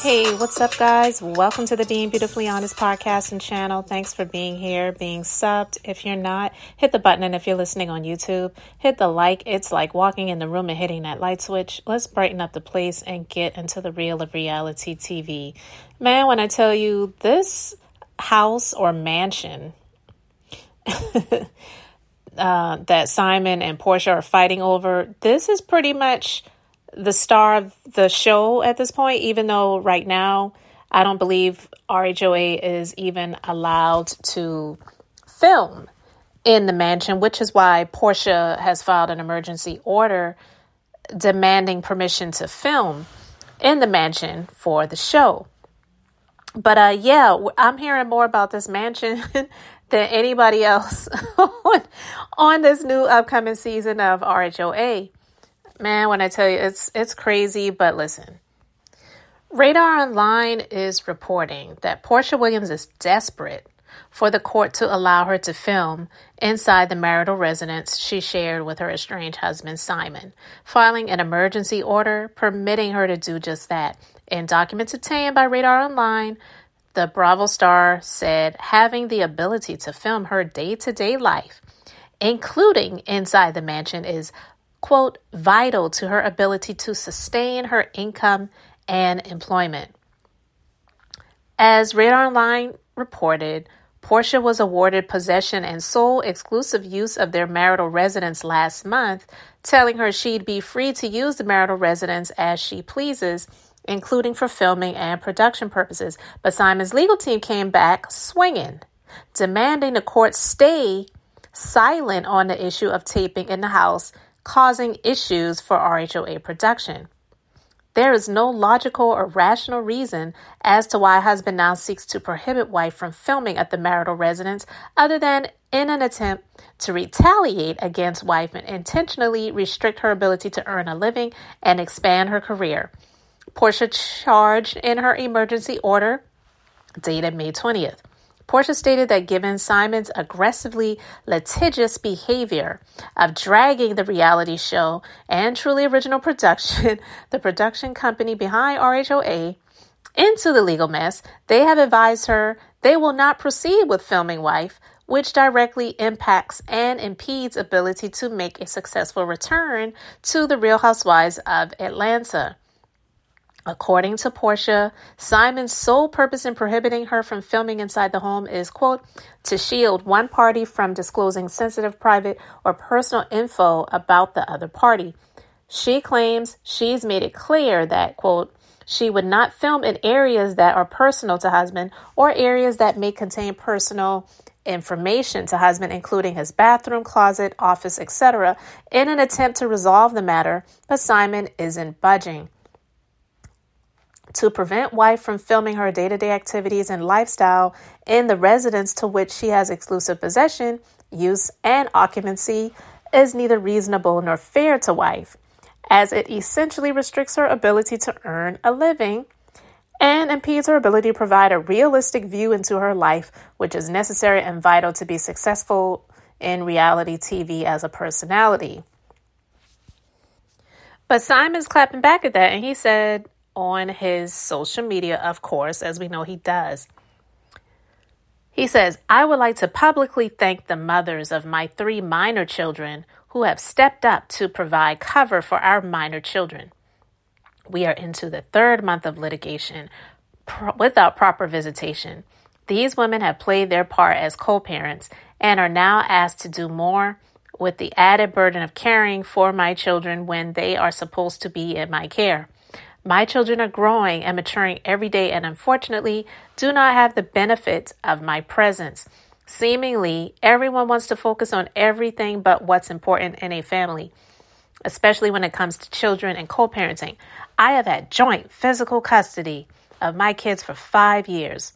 Hey, what's up, guys? Welcome to the Being Beautifully Honest podcast and channel. Thanks for being here, being subbed. If you're not, hit the button. And if you're listening on YouTube, hit the like. It's like walking in the room and hitting that light switch. Let's brighten up the place and get into the real of reality TV. Man, when I tell you this house or mansion that Simon and Porsha are fighting over, this is pretty much the star of the show at this point, even though right now I don't believe RHOA is even allowed to film in the mansion, which is why Porsha has filed an emergency order demanding permission to film in the mansion for the show. But I'm hearing more about this mansion than anybody else on this new upcoming season of RHOA. Man, when I tell you, it's crazy, but listen. Radar Online is reporting that Porsha Williams is desperate for the court to allow her to film inside the marital residence she shared with her estranged husband, Simon, filing an emergency order permitting her to do just that. In documents obtained by Radar Online, the Bravo star said having the ability to film her day-to-day life, including inside the mansion, is quote, vital to her ability to sustain her income and employment. As Radar Online reported, Porsha was awarded possession and sole exclusive use of their marital residence last month, telling her she'd be free to use the marital residence as she pleases, including for filming and production purposes. But Simon's legal team came back swinging, demanding the court stay silent on the issue of taping in the house, causing issues for RHOA production. There is no logical or rational reason as to why husband now seeks to prohibit wife from filming at the marital residence other than in an attempt to retaliate against wife and intentionally restrict her ability to earn a living and expand her career. Porsha charged in her emergency order dated May 20th. Porsha stated that given Simon's aggressively litigious behavior of dragging the reality show and Truly Original Production, the production company behind RHOA, into the legal mess, they have advised her they will not proceed with filming wife, which directly impacts and impedes ability to make a successful return to the Real Housewives of Atlanta. According to Porsha, Simon's sole purpose in prohibiting her from filming inside the home is, quote, to shield one party from disclosing sensitive, private, or personal info about the other party. She claims she's made it clear that, quote, she would not film in areas that are personal to husband or areas that may contain personal information to husband, including his bathroom, closet, office, etc., in an attempt to resolve the matter, but Simon isn't budging. To prevent wife from filming her day-to-day activities and lifestyle in the residence to which she has exclusive possession, use, and occupancy is neither reasonable nor fair to wife, as it essentially restricts her ability to earn a living and impedes her ability to provide a realistic view into her life, which is necessary and vital to be successful in reality TV as a personality. But Simon's clapping back at that, and he said on his social media, of course, as we know he does. He says, I would like to publicly thank the mothers of my 3 minor children who have stepped up to provide cover for our minor children. We are into the 3rd month of litigation without proper visitation. These women have played their part as co-parents and are now asked to do more with the added burden of caring for my children when they are supposed to be in my care. My children are growing and maturing every day and unfortunately do not have the benefit of my presence. Seemingly, everyone wants to focus on everything but what's important in a family, especially when it comes to children and co-parenting. I have had joint physical custody of my kids for 5 years.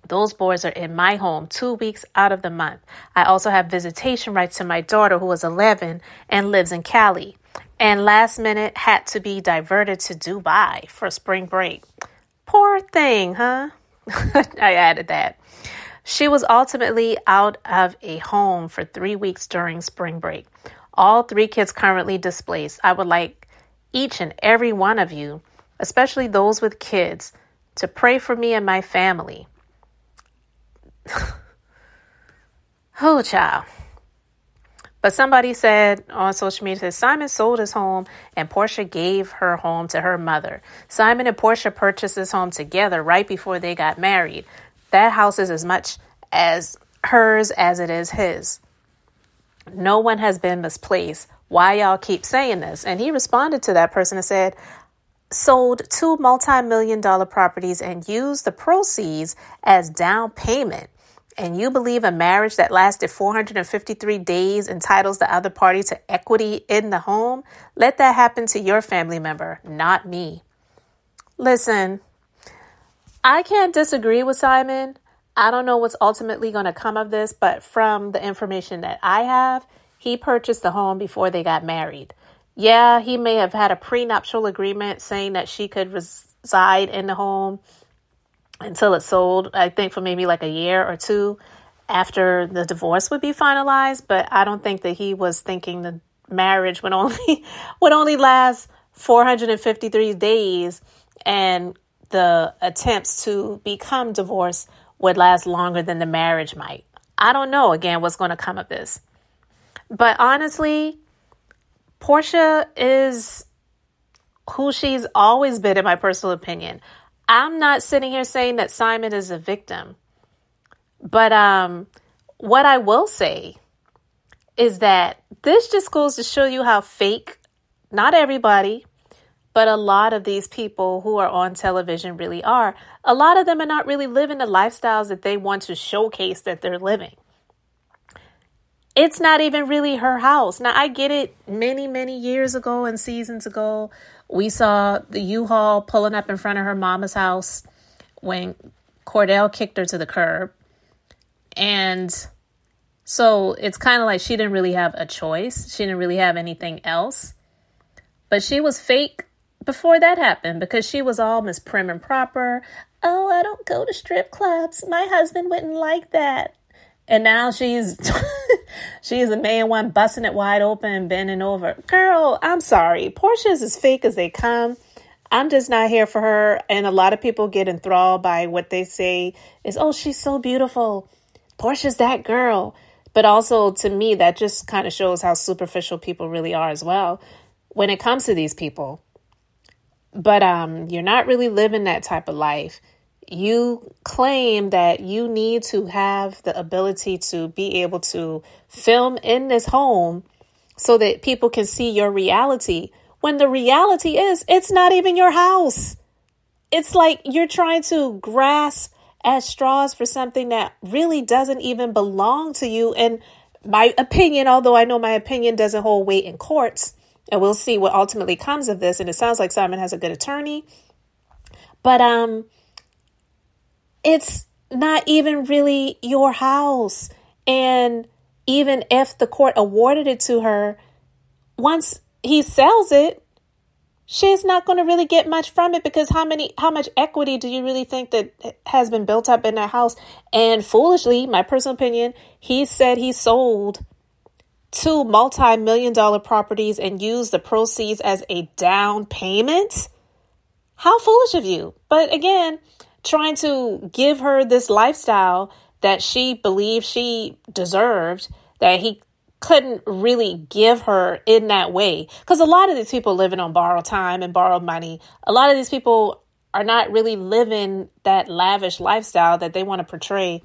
Those boys are in my home 2 weeks out of the month. I also have visitation rights to my daughter who is 11 and lives in Cali, and last minute had to be diverted to Dubai for spring break. Poor thing, huh? I added that. She was ultimately out of a home for 3 weeks during spring break. All 3 kids currently displaced. I would like each and every one of you, especially those with kids, to pray for me and my family. Oh, child. But somebody said on social media, Simon sold his home and Porsha gave her home to her mother. Simon and Porsha purchased this home together right before they got married. That house is as much as hers as it is his. No one has been misplaced. Why y'all keep saying this? And he responded to that person and said, sold 2 multi-million-dollar properties and used the proceeds as down payment. And you believe a marriage that lasted 453 days entitles the other party to equity in the home? Let that happen to your family member, not me. Listen, I can't disagree with Simon. I don't know what's ultimately going to come of this, but from the information that I have, he purchased the home before they got married. Yeah, he may have had a prenuptial agreement saying that she could reside in the home until it sold, I think for maybe like a year or two after the divorce would be finalized. But I don't think that he was thinking the marriage would only last 453 days and the attempts to become divorced would last longer than the marriage might. I don't know, again, what's going to come of this. But honestly, Porsha is who she's always been, in my personal opinion. I'm not sitting here saying that Simon is a victim. But what I will say is that this just goes to show you how fake, not everybody, but a lot of these people who are on television really are. A lot of them are not really living the lifestyles that they want to showcase that they're living. It's not even really her house. Now, I get it. Many, many years ago and seasons ago, we saw the U-Haul pulling up in front of her mama's house when Cordell kicked her to the curb. And so it's kind of like she didn't really have a choice. She didn't really have anything else. But she was fake before that happened because she was all Miss Prim and Proper. Oh, I don't go to strip clubs. My husband wouldn't like that. And now she's a man one busting it wide open and bending over. Girl, I'm sorry. Porsha's as fake as they come. I'm just not here for her. And a lot of people get enthralled by what they say is, oh, she's so beautiful. Porsha's that girl. But also to me, that just kind of shows how superficial people really are as well when it comes to these people. But you're not really living that type of life. You claim that you need to have the ability to be able to film in this home so that people can see your reality. When the reality is, it's not even your house. It's like you're trying to grasp at straws for something that really doesn't even belong to you. And my opinion, although I know my opinion doesn't hold weight in courts, and we'll see what ultimately comes of this. And it sounds like Simon has a good attorney. But it's not even really your house. And even if the court awarded it to her, once he sells it, she's not going to really get much from it because how much equity do you really think that has been built up in that house? And foolishly, my personal opinion, he said he sold 2 multi-million-dollar properties and used the proceeds as a down payment. How foolish of you. But again, trying to give her this lifestyle that she believed she deserved, that he couldn't really give her in that way. Because a lot of these people living on borrowed time and borrowed money, a lot of these people are not really living that lavish lifestyle that they want to portray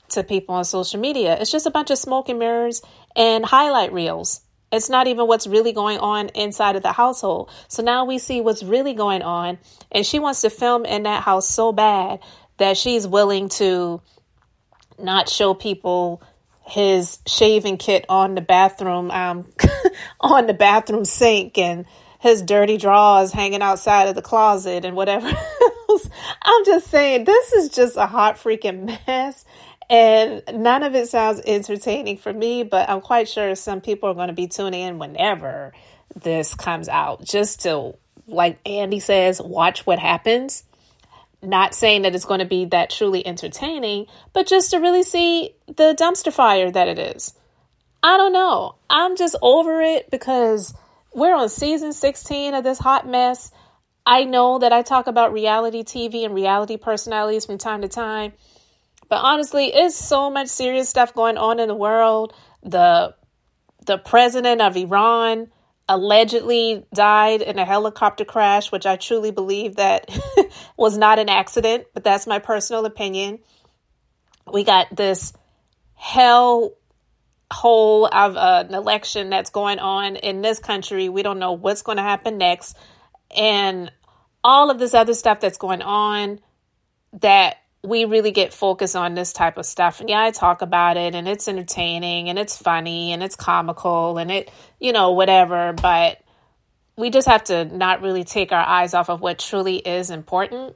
to people on social media. It's just a bunch of smoke and mirrors and highlight reels. It's not even what's really going on inside of the household. So now we see what's really going on. And she wants to film in that house so bad that she's willing to not show people his shaving kit on the bathroom, on the bathroom sink, and his dirty drawers hanging outside of the closet and whatever else. I'm just saying, this is just a hot freaking mess. And none of it sounds entertaining for me, but I'm quite sure some people are going to be tuning in whenever this comes out, just to, like Andy says, watch what happens. Not saying that it's going to be that truly entertaining, but just to really see the dumpster fire that it is. I don't know. I'm just over it because we're on season 16 of this hot mess. I know that I talk about reality TV and reality personalities from time to time, but honestly, it's so much serious stuff going on in the world. The president of Iran allegedly died in a helicopter crash, which I truly believe that was not an accident, but that's my personal opinion. We got this hell hole of an election that's going on in this country. We don't know what's going to happen next. And all of this other stuff that's going on, that we really get focused on this type of stuff. And yeah, I talk about it and it's entertaining and it's funny and it's comical and it, whatever. But we just have to not really take our eyes off of what truly is important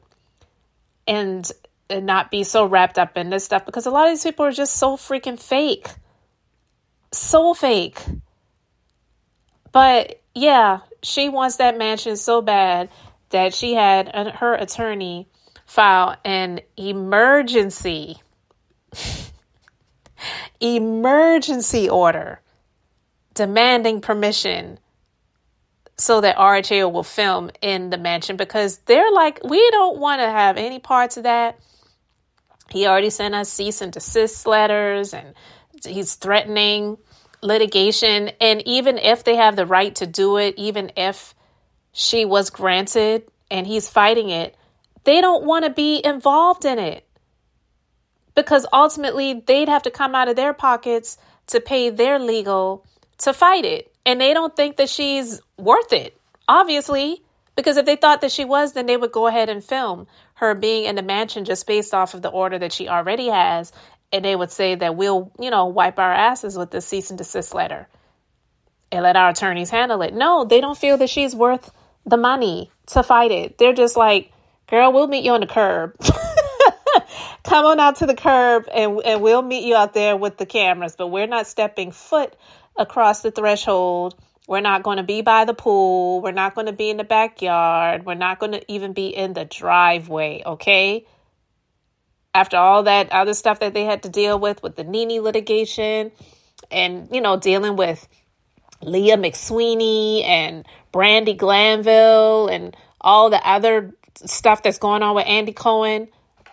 and not be so wrapped up in this stuff, because a lot of these people are just so freaking fake. So fake. But yeah, she wants that mansion so bad that she had her attorney file an emergency order demanding permission so that RHA will film in the mansion, because they're like, we don't want to have any parts of that. He already sent us cease and desist letters and he's threatening litigation. And even if they have the right to do it, even if she was granted and he's fighting it, they don't want to be involved in it, because ultimately they'd have to come out of their pockets to pay their legal to fight it. And they don't think that she's worth it, obviously, because if they thought that she was, then they would go ahead and film her being in the mansion just based off of the order that she already has. And they would say that we'll, wipe our asses with this cease and desist letter and let our attorneys handle it. No, they don't feel that she's worth the money to fight it. They're just like, girl, we'll meet you on the curb. Come on out to the curb and we'll meet you out there with the cameras. But we're not stepping foot across the threshold. We're not going to be by the pool. We're not going to be in the backyard. We're not going to even be in the driveway, okay? After all that other stuff that they had to deal with the Nene litigation and, dealing with Leah McSweeney and Brandy Glanville and all the other stuff that's going on with Andy Cohen,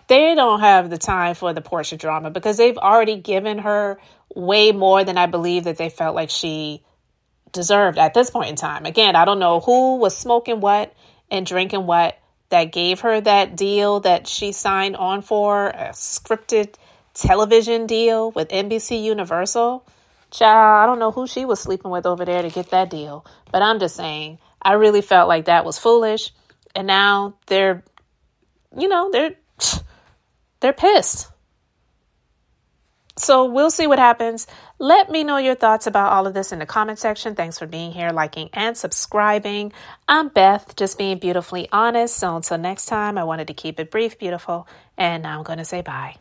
they don't have the time for the Porsha drama, because they've already given her way more than I believe that they felt like she deserved at this point in time. Again, I don't know who was smoking what and drinking what that gave her that deal that she signed on for, a scripted television deal with NBC Universal. Child, I don't know who she was sleeping with over there to get that deal. But I'm just saying, I really felt like that was foolish. And now they're pissed. So we'll see what happens. Let me know your thoughts about all of this in the comment section. Thanks for being here, liking, and subscribing. I'm Beth, just being beautifully honest. So until next time, I wanted to keep it brief, beautiful, and now I'm going to say bye.